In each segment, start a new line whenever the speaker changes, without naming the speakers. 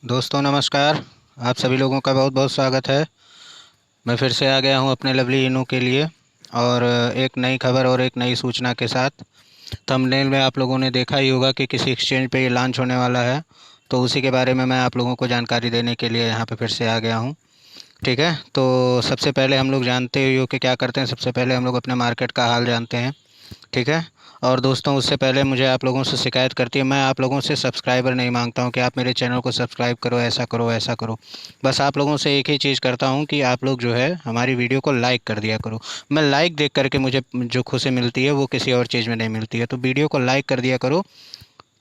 दोस्तों नमस्कार। आप सभी लोगों का बहुत बहुत स्वागत है। मैं फिर से आ गया हूं अपने लवली इनू के लिए और एक नई खबर और एक नई सूचना के साथ। थंबनेल में आप लोगों ने देखा ही होगा कि किसी एक्सचेंज पे ये लॉन्च होने वाला है, तो उसी के बारे में मैं आप लोगों को जानकारी देने के लिए यहाँ पे फिर से आ गया हूँ। ठीक है, तो सबसे पहले हम लोग जानते ही हो कि क्या करते हैं। सबसे पहले हम लोग अपने मार्केट का हाल जानते हैं। ठीक है। और दोस्तों, उससे पहले मुझे आप लोगों से शिकायत करती है, मैं आप लोगों से सब्सक्राइबर नहीं मांगता हूं कि आप मेरे चैनल को सब्सक्राइब करो, ऐसा करो वैसा करो। बस आप लोगों से एक ही चीज़ करता हूं कि आप लोग जो है हमारी वीडियो को लाइक कर दिया करो। मैं लाइक देख करके मुझे जो खुशी मिलती है वो किसी और चीज़ में नहीं मिलती है, तो वीडियो को लाइक कर दिया करो।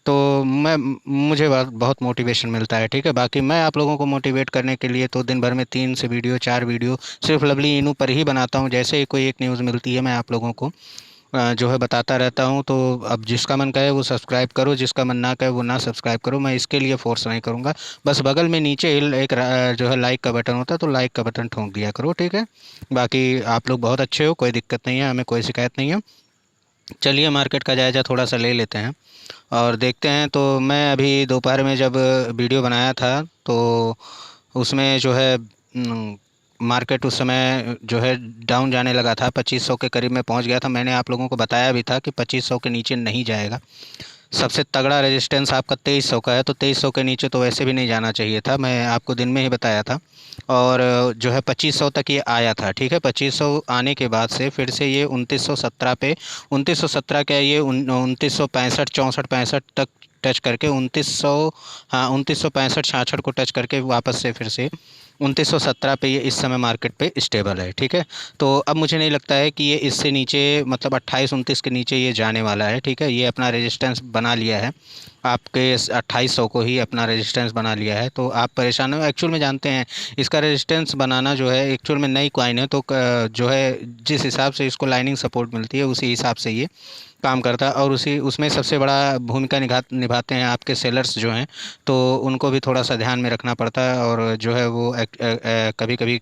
तो मैं मुझे बहुत बहुत मोटिवेशन मिलता है। ठीक है, बाकी मैं आप लोगों को मोटिवेट करने के लिए तो दिन भर में 3 से 4 वीडियो सिर्फ लवली इनू पर ही बनाता हूँ। जैसे ही कोई एक न्यूज़ मिलती है मैं आप लोगों को जो है बताता रहता हूँ। तो अब जिसका मन करे वो सब्सक्राइब करो, जिसका मन ना करे वो ना सब्सक्राइब करो। मैं इसके लिए फोर्स नहीं करूँगा। बस बगल में नीचे एक जो है लाइक का बटन होता है, तो लाइक का बटन ठोक दिया करो। ठीक है। बाकी आप लोग बहुत अच्छे हो, कोई दिक्कत नहीं है, हमें कोई शिकायत नहीं है। चलिए मार्केट का जायज़ा थोड़ा सा ले लेते हैं और देखते हैं। तो मैं अभी दोपहर में जब वीडियो बनाया था तो उसमें जो है मार्केट उस समय जो है डाउन जाने लगा था, 2500 के करीब में पहुंच गया था। मैंने आप लोगों को बताया भी था कि 2500 के नीचे नहीं जाएगा। सबसे तगड़ा रेजिस्टेंस आपका 2300 का है, तो 2300 के नीचे तो वैसे भी नहीं जाना चाहिए था, मैं आपको दिन में ही बताया था। और जो है 2500 तक ये आया था। ठीक है, 2500 आने के बाद से फिर से ये 2917 पे, 2917 क्या, ये 2965 64 65 तक टच करके 2900, हाँ 2965 66 को टच करके वापस से फिर से 2917 पे ये इस समय मार्केट पे स्टेबल है। ठीक है। तो अब मुझे नहीं लगता है कि ये इससे नीचे, मतलब 28 29 के नीचे ये जाने वाला है। ठीक है, ये अपना रेजिस्टेंस बना लिया है, आपके 2800 को ही अपना रेजिस्टेंस बना लिया है। तो आप परेशान हो, एक्चुअल में जानते हैं इसका रेजिस्टेंस बनाना जो है, एक्चुअल में नई कॉइन है, तो जो है जिस हिसाब से इसको लाइनिंग सपोर्ट मिलती है उसी हिसाब से ये काम करता है। और उसी उसमें सबसे बड़ा भूमिका निभाते हैं आपके सेलर्स जो हैं, तो उनको भी थोड़ा सा ध्यान में रखना पड़ता है। और जो है वो कभी कभी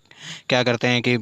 क्या करते हैं कि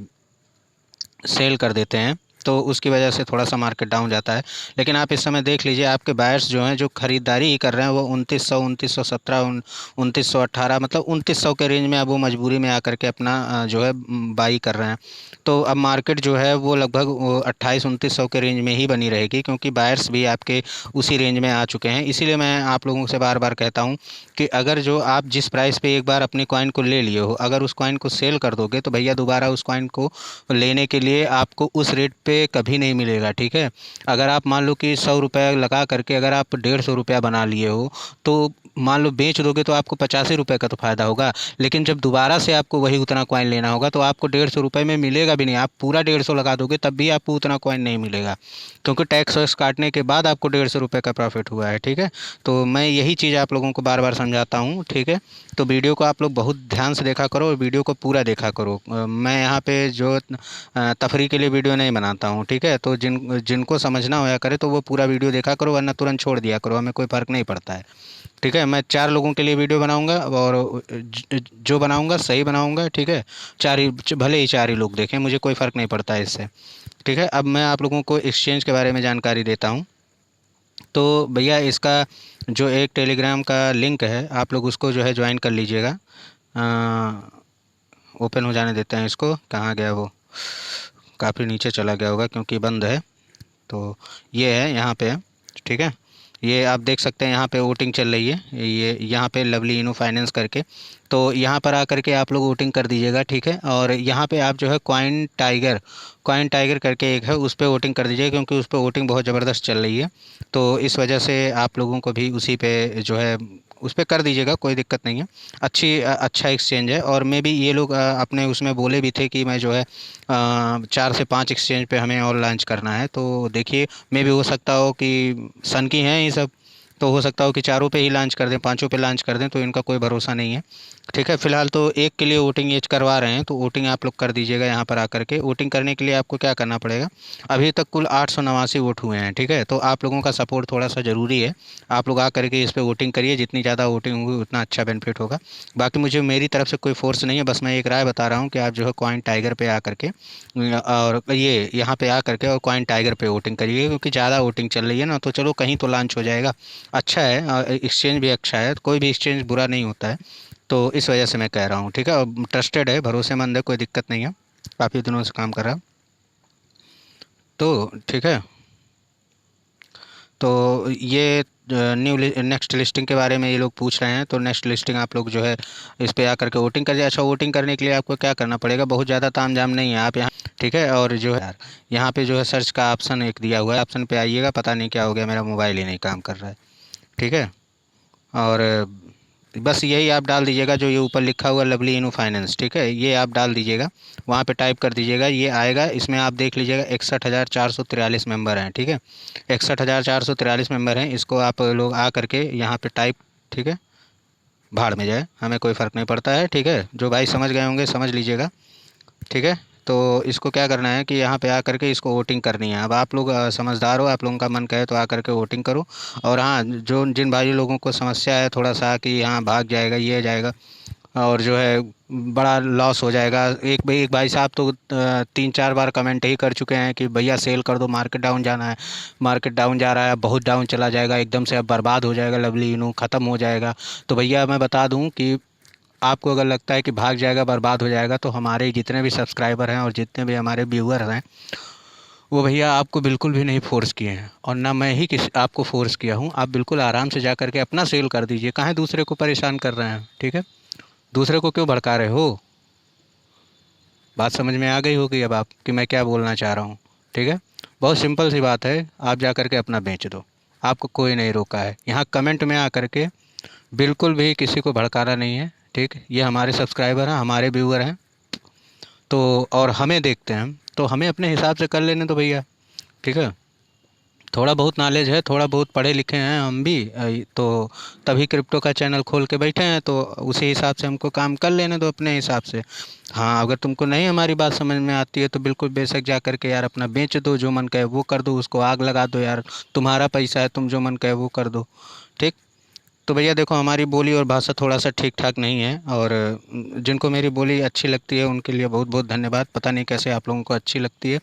सेल कर देते हैं, तो उसकी वजह से थोड़ा सा मार्केट डाउन जाता है। लेकिन आप इस समय देख लीजिए, आपके बायर्स जो हैं जो खरीदारी ही कर रहे हैं वो 2917 2918, मतलब 2900 के रेंज में अब वो मजबूरी में आकर के अपना जो है बाई कर रहे हैं। तो अब मार्केट जो है वो लगभग 28 2900 के रेंज में ही बनी रहेगी, क्योंकि बायर्स भी आपके उसी रेंज में आ चुके हैं। इसीलिए मैं आप लोगों से बार बार कहता हूँ कि अगर जो आप जिस प्राइस पे एक बार अपनी कॉइन को ले लिए हो, अगर उस कॉइन को सेल कर दोगे तो भैया दोबारा उस कॉइन को लेने के लिए आपको उस रेट पे कभी नहीं मिलेगा। ठीक है। अगर आप मान लो कि 100 रुपये लगा करके अगर आप 150 रुपया बना लिए हो, तो मान लो बेच दोगे तो आपको 85 रुपये का तो फ़ायदा होगा। लेकिन जब दोबारा से आपको वही उतना कॉइन लेना होगा तो आपको 150 रुपये में मिलेगा भी नहीं। आप पूरा 150 लगा दोगे तब भी आपको उतना कॉइन नहीं मिलेगा, क्योंकि टैक्स वैक्स काटने के बाद आपको 150 रुपये का प्रॉफिट हुआ है। ठीक है। तो मैं यही चीज़ आप लोगों को बार बार समझाता हूँ। ठीक है। तो वीडियो को आप लोग बहुत ध्यान से देखा करो और वीडियो को पूरा देखा करो। मैं यहाँ पे जो तफरी के लिए वीडियो नहीं बनाता हूँ। ठीक है। तो जिनको समझना होया करे तो वो पूरा वीडियो देखा करो, वरना तुरंत छोड़ दिया करो, हमें कोई फ़र्क नहीं पड़ता है। ठीक है। मैं 4 लोगों के लिए वीडियो बनाऊंगा और जो बनाऊंगा सही बनाऊंगा। ठीक है। चार ही, भले ही 4 ही लोग देखें, मुझे कोई फ़र्क नहीं पड़ता है इससे। ठीक है। अब मैं आप लोगों को एक्सचेंज के बारे में जानकारी देता हूँ। तो भैया इसका जो एक टेलीग्राम का लिंक है, आप लोग उसको जो है ज्वाइन कर लीजिएगा। ओपन हो जाने देते हैं इसको, कहाँ गया वो, काफ़ी नीचे चला गया होगा क्योंकि बंद है। तो ये है, यहाँ पे है। ठीक है। ये आप देख सकते हैं, यहाँ पे वोटिंग चल रही है, ये यहाँ पे लवली इनो फाइनेंस करके। तो यहाँ पर आकर के आप लोग वोटिंग कर दीजिएगा। ठीक है। और यहाँ पे आप जो है कॉइन टाइगर करके एक है, उस पर वोटिंग कर दीजिएगा, क्योंकि उस पर वोटिंग बहुत ज़बरदस्त चल रही है। तो इस वजह से आप लोगों को भी उसी पे जो है उस पर कर दीजिएगा, कोई दिक्कत नहीं है। अच्छा एक्सचेंज है। और मे भी ये लोग अपने उसमें बोले भी थे कि मैं जो है 4 से 5 एक्सचेंज पे हमें और लॉन्च करना है। तो देखिए, मे भी हो सकता हो कि सन की हैं ये सब, तो हो सकता हो कि चारों पे ही लॉन्च कर दें, पांचों पे लॉन्च कर दें, तो इनका कोई भरोसा नहीं है। ठीक है। फिलहाल तो एक के लिए वोटिंग एज करवा रहे हैं, तो वोटिंग आप लोग कर दीजिएगा। यहाँ पर आकर के वोटिंग करने के लिए आपको क्या करना पड़ेगा, अभी तक कुल 889 वोट हुए हैं। ठीक है। तो आप लोगों का सपोर्ट थोड़ा सा ज़रूरी है। आप लोग आकर के इस पर वोटिंग करिए, जितनी ज़्यादा वोटिंग होगी उतना अच्छा बेनिफिट होगा। बाकी मुझे मेरी तरफ से कोई फोर्स नहीं है, बस मैं एक राय बता रहा हूँ कि आप जो है कॉइन टाइगर पे आकर के और ये यहाँ पे आ करके और कॉइन टाइगर पे वोटिंग करिए, क्योंकि ज़्यादा वोटिंग चल रही है ना, तो चलो कहीं तो लॉन्च हो जाएगा। अच्छा है, एक्सचेंज भी अच्छा है, कोई भी एक्सचेंज बुरा नहीं होता है। तो इस वजह से मैं कह रहा हूँ, ठीक है, और ट्रस्टेड है, भरोसेमंद है, कोई दिक्कत नहीं है, काफ़ी दिनों से काम कर रहा है। तो ठीक है। तो ये न्यू नेक्स्ट लिस्टिंग के बारे में ये लोग पूछ रहे हैं, तो नेक्स्ट लिस्टिंग आप लोग जो है इस पे आकर के वोटिंग करिए। अच्छा, वोटिंग करने के लिए आपको क्या करना पड़ेगा, बहुत ज़्यादा तामझाम नहीं है, आप यहाँ, ठीक है, और जो है यहाँ पे जो है सर्च का ऑप्शन एक दिया हुआ है, ऑप्शन पे आइएगा, पता नहीं क्या हो गया, मेरा मोबाइल ही नहीं काम कर रहा है, ठीक है। और बस यही आप डाल दीजिएगा, जो ये ऊपर लिखा हुआ लवली इनू फाइनेंस, ठीक है, ये आप डाल दीजिएगा, वहाँ पे टाइप कर दीजिएगा, ये आएगा। इसमें आप देख लीजिएगा 61,443 मेंबर हैं, ठीक है, 61,443 मेंबर हैं। इसको आप लोग आ करके यहाँ पे टाइप, ठीक है, भाड़ में जाए, हमें कोई फ़र्क नहीं पड़ता है, ठीक है, जो भाई समझ गए होंगे समझ लीजिएगा, ठीक है। तो इसको क्या करना है कि यहाँ पे आ करके इसको वोटिंग करनी है। अब आप लोग समझदार हो, आप लोगों का मन कहे तो आ करके वोटिंग करो। और हाँ, जो जिन भाई लोगों को समस्या है थोड़ा सा कि यहाँ भाग जाएगा, ये जाएगा, और जो है बड़ा लॉस हो जाएगा, एक भाई साहब तो 3-4 बार कमेंट ही कर चुके हैं कि भैया सेल कर दो, मार्केट डाउन जाना है, मार्केट डाउन जा रहा है, बहुत डाउन चला जाएगा एकदम से, अब बर्बाद हो जाएगा लवली इनू, ख़त्म हो जाएगा। तो भैया मैं बता दूं कि आपको अगर लगता है कि भाग जाएगा, बर्बाद हो जाएगा, तो हमारे जितने भी सब्सक्राइबर हैं और जितने भी हमारे व्यूअर हैं, वो भैया आपको बिल्कुल भी नहीं फोर्स किए हैं, और ना मैं ही किसी आपको फोर्स किया हूँ। आप बिल्कुल आराम से जा करके अपना सेल कर दीजिए, काहे दूसरे को परेशान कर रहे हैं, ठीक है, दूसरे को क्यों भड़का रहे हो। बात समझ में आ गई होगी अब आप कि मैं क्या बोलना चाह रहा हूँ, ठीक है। बहुत सिंपल सी बात है, आप जा करके अपना बेच दो, आपको कोई नहीं रोका है। यहाँ कमेंट में आ करके बिल्कुल भी किसी को भड़काना नहीं है, ठीक, ये हमारे सब्सक्राइबर हैं, हमारे व्यूअर हैं, तो और हमें देखते हैं, तो हमें अपने हिसाब से कर लेने दो भैया, ठीक है। थोड़ा बहुत नॉलेज है, थोड़ा बहुत पढ़े लिखे हैं हम भी, तो तभी क्रिप्टो का चैनल खोल के बैठे हैं, तो उसी हिसाब से हमको काम कर लेने दो अपने हिसाब से। हाँ, अगर तुमको नहीं हमारी बात समझ में आती है तो बिल्कुल बेशक जा करके यार अपना बेच दो, जो मन कहे वो कर दो, उसको आग लगा दो यार, तुम्हारा पैसा है, तुम जो मन कहे वो कर दो, ठीक। तो भैया देखो, हमारी बोली और भाषा थोड़ा सा ठीक ठाक नहीं है, और जिनको मेरी बोली अच्छी लगती है उनके लिए बहुत बहुत धन्यवाद, पता नहीं कैसे आप लोगों को अच्छी लगती है,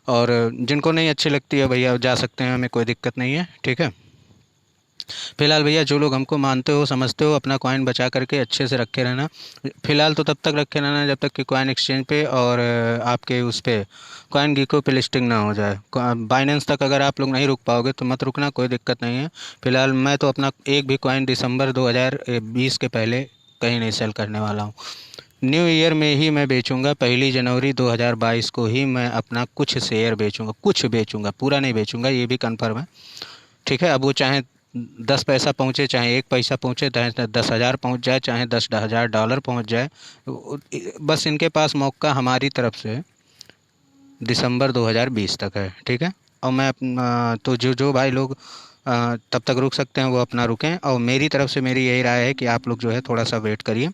और जिनको नहीं अच्छी लगती है भैया जा सकते हैं, हमें कोई दिक्कत नहीं है, ठीक है। फिलहाल भैया जो लोग हमको मानते हो समझते हो, अपना कॉइन बचा करके अच्छे से रखे रहना। फिलहाल तो तब तक रखे रहना जब तक कि कॉइन एक्सचेंज पे और आपके उस पे कॉइन गीको पे लिस्टिंग ना हो जाए। बाइनेंस तक अगर आप लोग नहीं रुक पाओगे तो मत रुकना, कोई दिक्कत नहीं है। फिलहाल मैं तो अपना एक भी कॉइन दिसंबर 2020 के पहले कहीं नहीं सेल करने वाला हूँ। न्यू ईयर में ही मैं बेचूंगा, 1 जनवरी 2022 को ही मैं अपना कुछ शेयर बेचूंगा, कुछ बेचूंगा, पूरा नहीं बेचूंगा, ये भी कन्फर्म है, ठीक है। अब वो चाहे 10 पैसा पहुँचे, चाहे 1 पैसा पहुँचे, चाहे 10,000 पहुँच जाए, चाहे 10,000 डॉलर पहुँच जाए, बस इनके पास मौका हमारी तरफ से दिसंबर 2020 तक है, ठीक है। और मैं तो जो जो भाई लोग तब तक रुक सकते हैं वो अपना रुकें, और मेरी तरफ से मेरी यही राय है कि आप लोग जो है थोड़ा सा वेट करिए,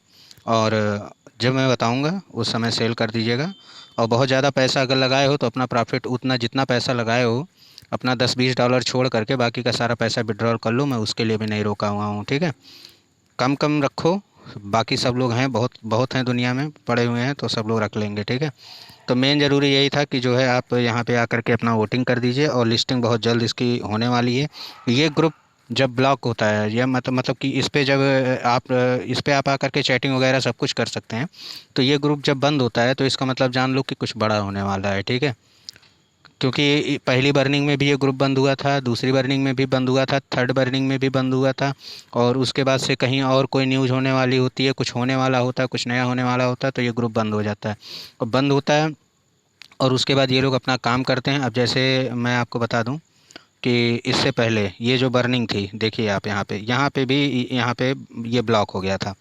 और जब मैं बताऊंगा उस समय सेल कर दीजिएगा। और बहुत ज़्यादा पैसा अगर लगाए हो तो अपना प्रॉफिट उतना जितना पैसा लगाए हो, अपना 10-20 डॉलर छोड़ करके बाकी का सारा पैसा विड्रॉल कर लो, मैं उसके लिए भी नहीं रोका हुआ हूँ, ठीक है। कम कम रखो, बाकी सब लोग हैं, बहुत बहुत हैं दुनिया में पड़े हुए हैं, तो सब लोग रख लेंगे, ठीक है। तो मेन ज़रूरी यही था कि जो है आप यहाँ पे आकर के अपना वोटिंग कर दीजिए, और लिस्टिंग बहुत जल्द इसकी होने वाली है। ये ग्रुप जब ब्लॉक होता है, या मतलब कि इस पे जब आप इस पे आप आकर के चैटिंग वगैरह सब कुछ कर सकते हैं, तो ये ग्रुप जब बंद होता है तो इसका मतलब जान लो कि कुछ बड़ा होने वाला है, ठीक है। क्योंकि पहली बर्निंग में भी ये ग्रुप बंद हुआ था, दूसरी बर्निंग में भी बंद हुआ था, थर्ड बर्निंग में भी बंद हुआ था, और उसके बाद से कहीं और कोई न्यूज़ होने वाली होती है, कुछ होने वाला होता है, कुछ नया होने वाला होता है, तो ये ग्रुप बंद हो जाता है। और बंद होता है, और उसके बाद ये लोग अपना काम करते हैं। अब जैसे मैं आपको बता दूं कि इससे पहले ये जो बर्निंग थी, देखिए आप यहाँ पे भी यहाँ पे ये ब्लॉक हो गया था,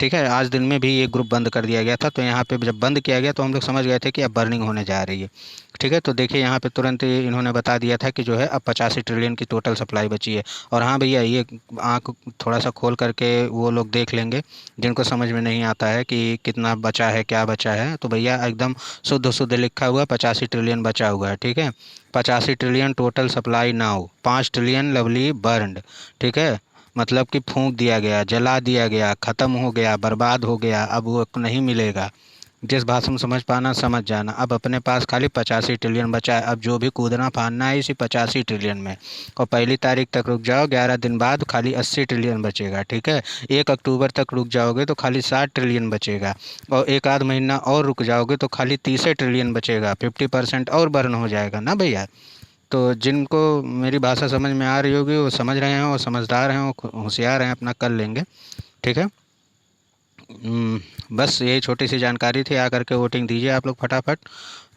ठीक है। आज दिन में भी ये ग्रुप बंद कर दिया गया था, तो यहाँ पे जब बंद किया गया तो हम लोग समझ गए थे कि अब बर्निंग होने जा रही है, ठीक है। तो देखिए यहाँ पे तुरंत ही इन्होंने बता दिया था कि जो है अब 85 ट्रिलियन की टोटल सप्लाई बची है। और हाँ भैया, ये आँख थोड़ा सा खोल करके वो लोग देख लेंगे जिनको समझ में नहीं आता है कि कितना बचा है, क्या बचा है, तो भैया एकदम शुद्ध शुद्ध लिखा हुआ 85 ट्रिलियन बचा हुआ है, ठीक है। 85 trillion total supply now, 5 trillion lovely burned, ठीक है। मतलब कि फूंक दिया गया, जला दिया गया, ख़त्म हो गया, बर्बाद हो गया, अब वो नहीं मिलेगा। जिस भाषा में समझ पाना समझ जाना। अब अपने पास खाली 85 ट्रिलियन बचा है। अब जो भी कूदना फांदना है इसी 85 ट्रिलियन में। और 1 तारीख तक रुक जाओ, 11 दिन बाद खाली 80 ट्रिलियन बचेगा। ठीक है, 1 अक्टूबर तक रुक जाओगे तो खाली 60 ट्रिलियन बचेगा। और एक आध महीना और रुक जाओगे तो खाली 30 ट्रिलियन बचेगा। 50% और बर्न हो जाएगा ना भैया। तो जिनको मेरी भाषा समझ में आ रही होगी वो समझ रहे हैं, और समझदार हैं, वो होशियार हैं, अपना कर लेंगे। ठीक है। बस यही छोटी सी जानकारी थी। आकर के वोटिंग दीजिए आप लोग फटाफट।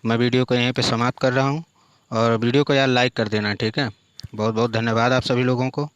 मैं वीडियो को यहीं पे समाप्त कर रहा हूँ, और वीडियो को यार लाइक कर देना। ठीक है, बहुत बहुत धन्यवाद आप सभी लोगों को।